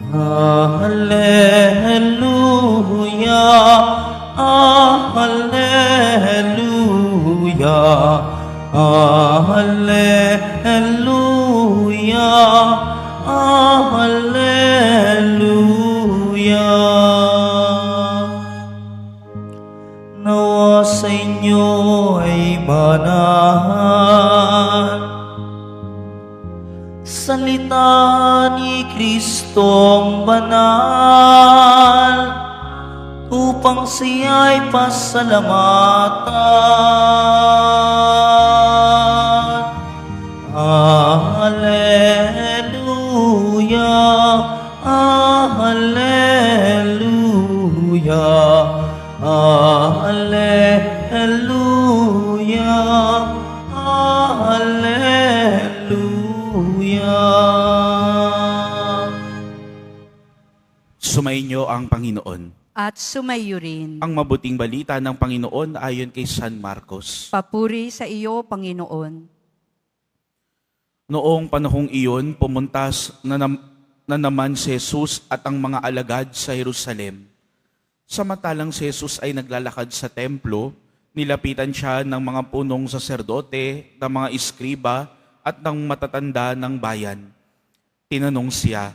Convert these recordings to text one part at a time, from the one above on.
Hallelujah, hallelujah, hallelujah, hallelujah. Nawa sa inyo ay manahan salita ni Kristong banal, upang siya'y pasalamatan. Hallelujah, hallelujah, hallelujah, hallelujah. Sumainyo ang Panginoon. At sumayo rin. Ang mabuting balita ng Panginoon ayon kay San Marcos. Papuri sa iyo, Panginoon. Noong panahong iyon, pumuntas na naman si Jesus at ang mga alagad sa Jerusalem. Samantalang si Jesus ay naglalakad sa templo, nilapitan siya ng mga punong saserdote, ng mga iskriba at ng matatanda ng bayan. Tinanong siya,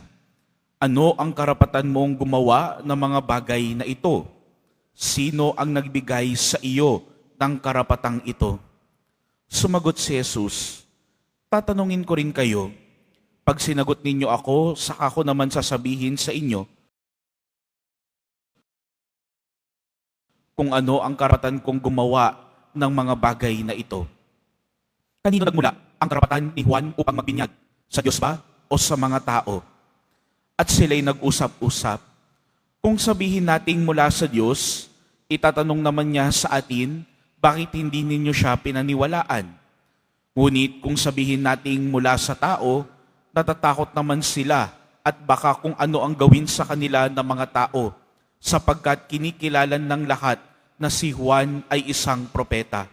"Ano ang karapatan mong gumawa ng mga bagay na ito? Sino ang nagbigay sa iyo ng karapatang ito?" Sumagot si Jesus, "Tatanungin ko rin kayo. Pag sinagot ninyo ako, saka ko naman sasabihin sa inyo kung ano ang karapatan kong gumawa ng mga bagay na ito. Kanino nagmula ang karapatan ni Juan upang magbinyag? Sa Diyos ba o sa mga tao?" At sila'y nag-usap-usap. Kung sabihin nating mula sa Diyos, itatanong naman niya sa atin, bakit hindi ninyo siya pinaniwalaan? Ngunit kung sabihin nating mula sa tao, natatakot naman sila at baka kung ano ang gawin sa kanila ng mga tao, sapagkat kinikilalan ng lahat na si Juan ay isang propeta.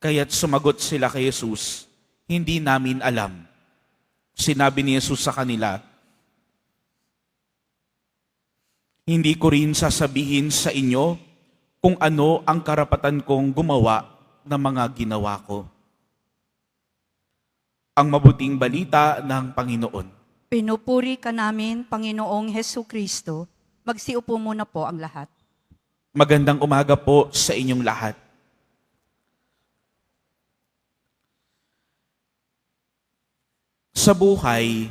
Kaya't sumagot sila kay Jesus, "Hindi namin alam." Sinabi ni Jesus sa kanila, "Hindi ko rin sasabihin sa inyo kung ano ang karapatan kong gumawa ng mga ginawa ko." Ang mabuting balita ng Panginoon. Pinupuri ka namin, Panginoong Hesu Kristo. Magsiupo muna po ang lahat. Magandang umaga po sa inyong lahat. Sa buhay,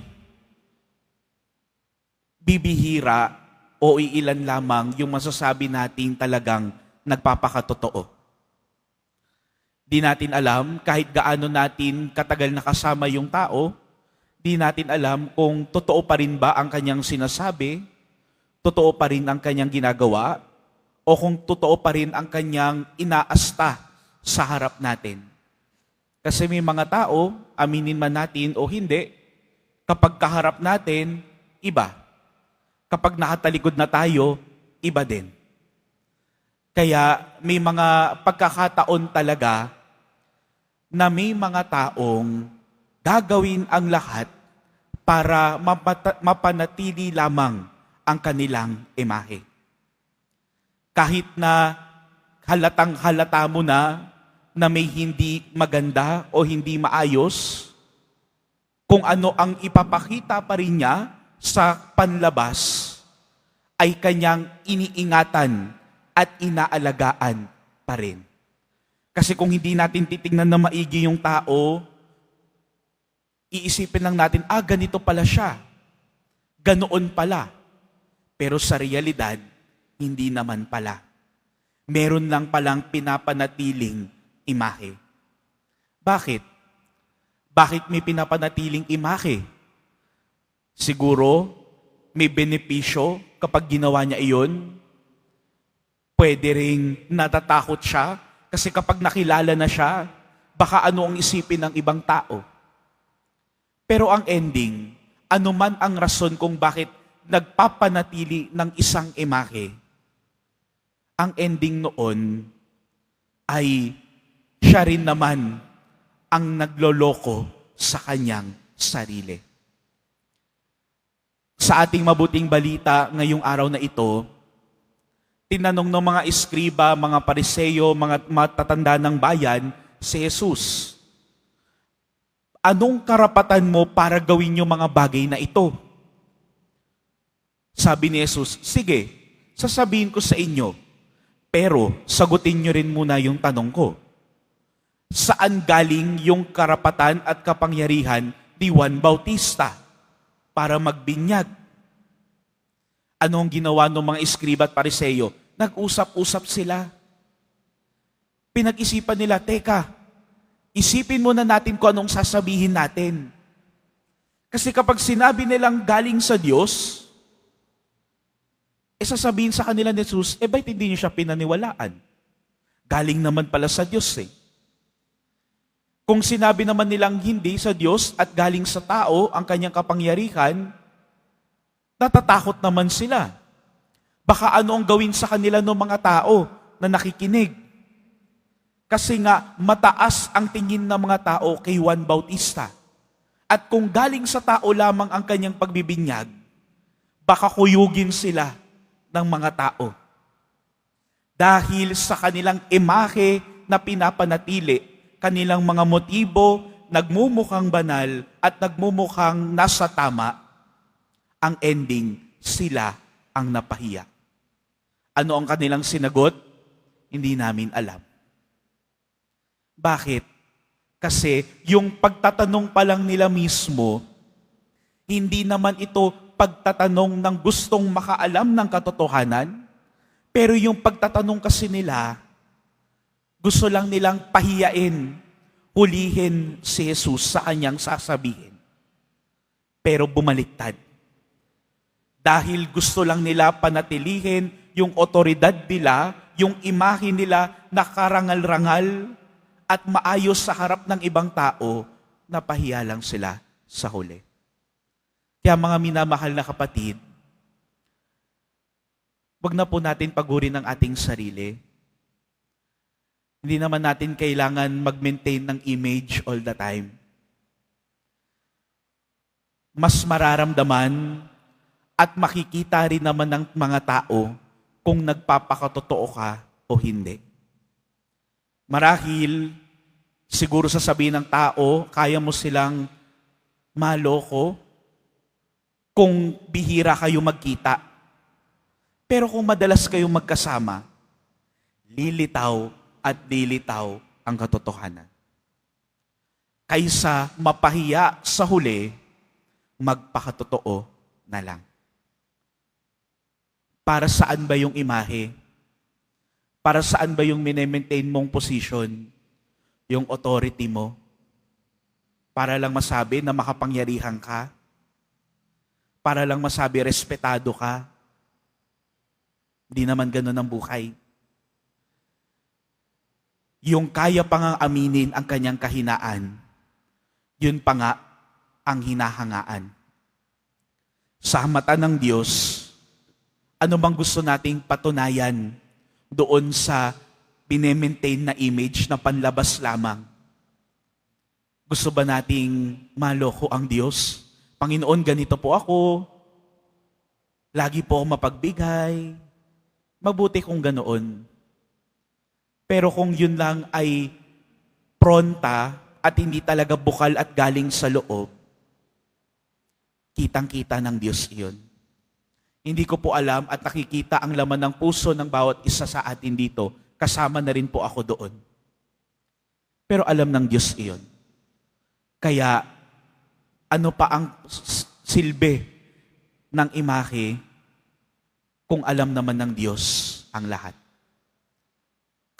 bibihira o iilan lamang yung masasabi nating talagang nagpapakatotoo. Di natin alam kahit gaano natin katagal nakasama yung tao, di natin alam kung totoo pa rin ba ang kanyang sinasabi, totoo pa rin ang kanyang ginagawa, o kung totoo pa rin ang kanyang inaasta sa harap natin. Kasi may mga tao, aminin man natin o hindi, kapag kaharap natin, iba. Kapag nakatalikod na tayo, iba din. Kaya may mga pagkakataon talaga na may mga taong gagawin ang lahat para mapanatili lamang ang kanilang imahe. Kahit na halatang-halata mo na may hindi maganda o hindi maayos, kung ano ang ipapakita pa rin niya sa panlabas, ay kanyang iniingatan at inaalagaan pa rin. Kasi kung hindi natin titignan na maigi yung tao, iisipin lang natin, ganito pala siya. Ganoon pala. Pero sa realidad, hindi naman pala. Meron lang palang pinapanatiling imahe. Bakit? Bakit may pinapanatiling imahe? Siguro, may benepisyo kapag ginawa niya iyon. Pwede ring natatakot siya kasi kapag nakilala na siya, baka ano ang isipin ng ibang tao. Pero ang ending, anuman ang rason kung bakit nagpapanatili ng isang imahe, ang ending noon ay siya rin naman ang nagloloko sa kanyang sarili. Sa ating mabuting balita ngayong araw na ito, tinanong ng mga eskriba, mga pariseyo, mga matatanda ng bayan, si Jesus, anong karapatan mo para gawin yung mga bagay na ito? Sabi ni Jesus, sige, sasabihin ko sa inyo, pero sagutin nyo rin muna yung tanong ko. Saan galing yung karapatan at kapangyarihan ni Juan Bautista para magbinyag? Ano ang ginawa ng mga eskriba at pariseyo? Nag-usap-usap sila. Pinag-isipan nila, teka, isipin muna natin kung anong sasabihin natin. Kasi kapag sinabi nilang galing sa Diyos, sasabihin sa kanila ni Jesus, ba't hindi niyo siya pinaniwalaan? Galing naman pala sa Diyos eh. Kung sinabi naman nilang hindi sa Diyos at galing sa tao ang kanyang kapangyarihan, natatakot naman sila. Baka ano ang gawin sa kanila ng mga tao na nakikinig. Kasi nga, mataas ang tingin ng mga tao kay Juan Bautista. At kung galing sa tao lamang ang kanyang pagbibinyag, baka kuyugin sila ng mga tao. Dahil sa kanilang imahe na pinapanatili, kanilang mga motibo, nagmumukhang banal at nagmumukhang nasa tama, ang ending, sila ang napahiya. Ano ang kanilang sinagot? Hindi namin alam. Bakit? Kasi yung pagtatanong pa lang nila mismo, hindi naman ito pagtatanong ng gustong makaalam ng katotohanan, pero yung pagtatanong kasi nila, gusto lang nilang pahiyain, hulihin si Jesus sa kanyang sasabihin. Pero bumaliktad. Dahil gusto lang nila panatilihin yung otoridad nila, yung imahe nila na karangal-rangal at maayos sa harap ng ibang tao, napahiya lang sila sa huli. Kaya mga minamahal na kapatid, wag na po natin pagurin ang ating sarili. Hindi naman natin kailangan mag-maintain ng image all the time. Mas mararamdaman at makikita rin naman ng mga tao kung nagpapakatotoo ka o hindi. Marahil, siguro sasabihin ng tao, kaya mo silang maloko kung bihira kayo magkita. Pero kung madalas kayong magkasama, lilitaw at dilitaw ang katotohanan. Kaysa mapahiya sa huli, magpakatotoo na lang. Para saan ba yung imahe? Para saan ba yung minemaintain mong position? Yung authority mo? Para lang masabi na makapangyarihan ka? Para lang masabi respetado ka? Hindi naman ganun ang buhay. Yung kaya pa nga aminin ang kanyang kahinaan, yun pa nga ang hinahangaan. Sa mata ng Diyos, ano bang gusto nating patunayan doon sa pinemaintain na image na panlabas lamang? Gusto ba nating maloko ang Diyos? Panginoon, ganito po ako. Lagi po ako mapagbigay. Mabuti kung ganoon. Pero kung yun lang ay pronta at hindi talaga bukal at galing sa loob, kitang-kita ng Diyos iyon. Hindi ko po alam at nakikita ang laman ng puso ng bawat isa sa atin dito. Kasama na rin po ako doon. Pero alam ng Diyos iyon. Kaya, ano pa ang silbi ng imahe kung alam naman ng Diyos ang lahat?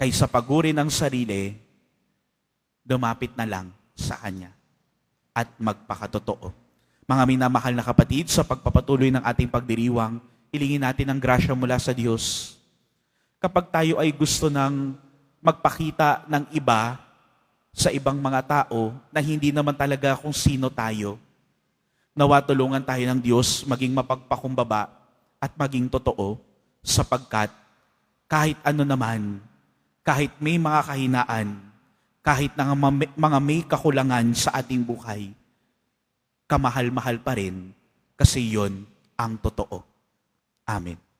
Kaysa pagurin ang sarili, lumapit na lang sa Kanya at magpakatotoo. Mga minamahal na kapatid, sa pagpapatuloy ng ating pagdiriwang, hilingin natin ang grasya mula sa Diyos. Kapag tayo ay gusto ng magpakita ng iba sa ibang mga tao na hindi naman talaga kung sino tayo, nawa tulungan tayo ng Diyos maging mapagpakumbaba at maging totoo, sapagkat kahit ano naman, kahit may mga kahinaan, kahit na mga may kakulangan sa ating buhay, kamahal-mahal pa rin kasi yon ang totoo. Amen.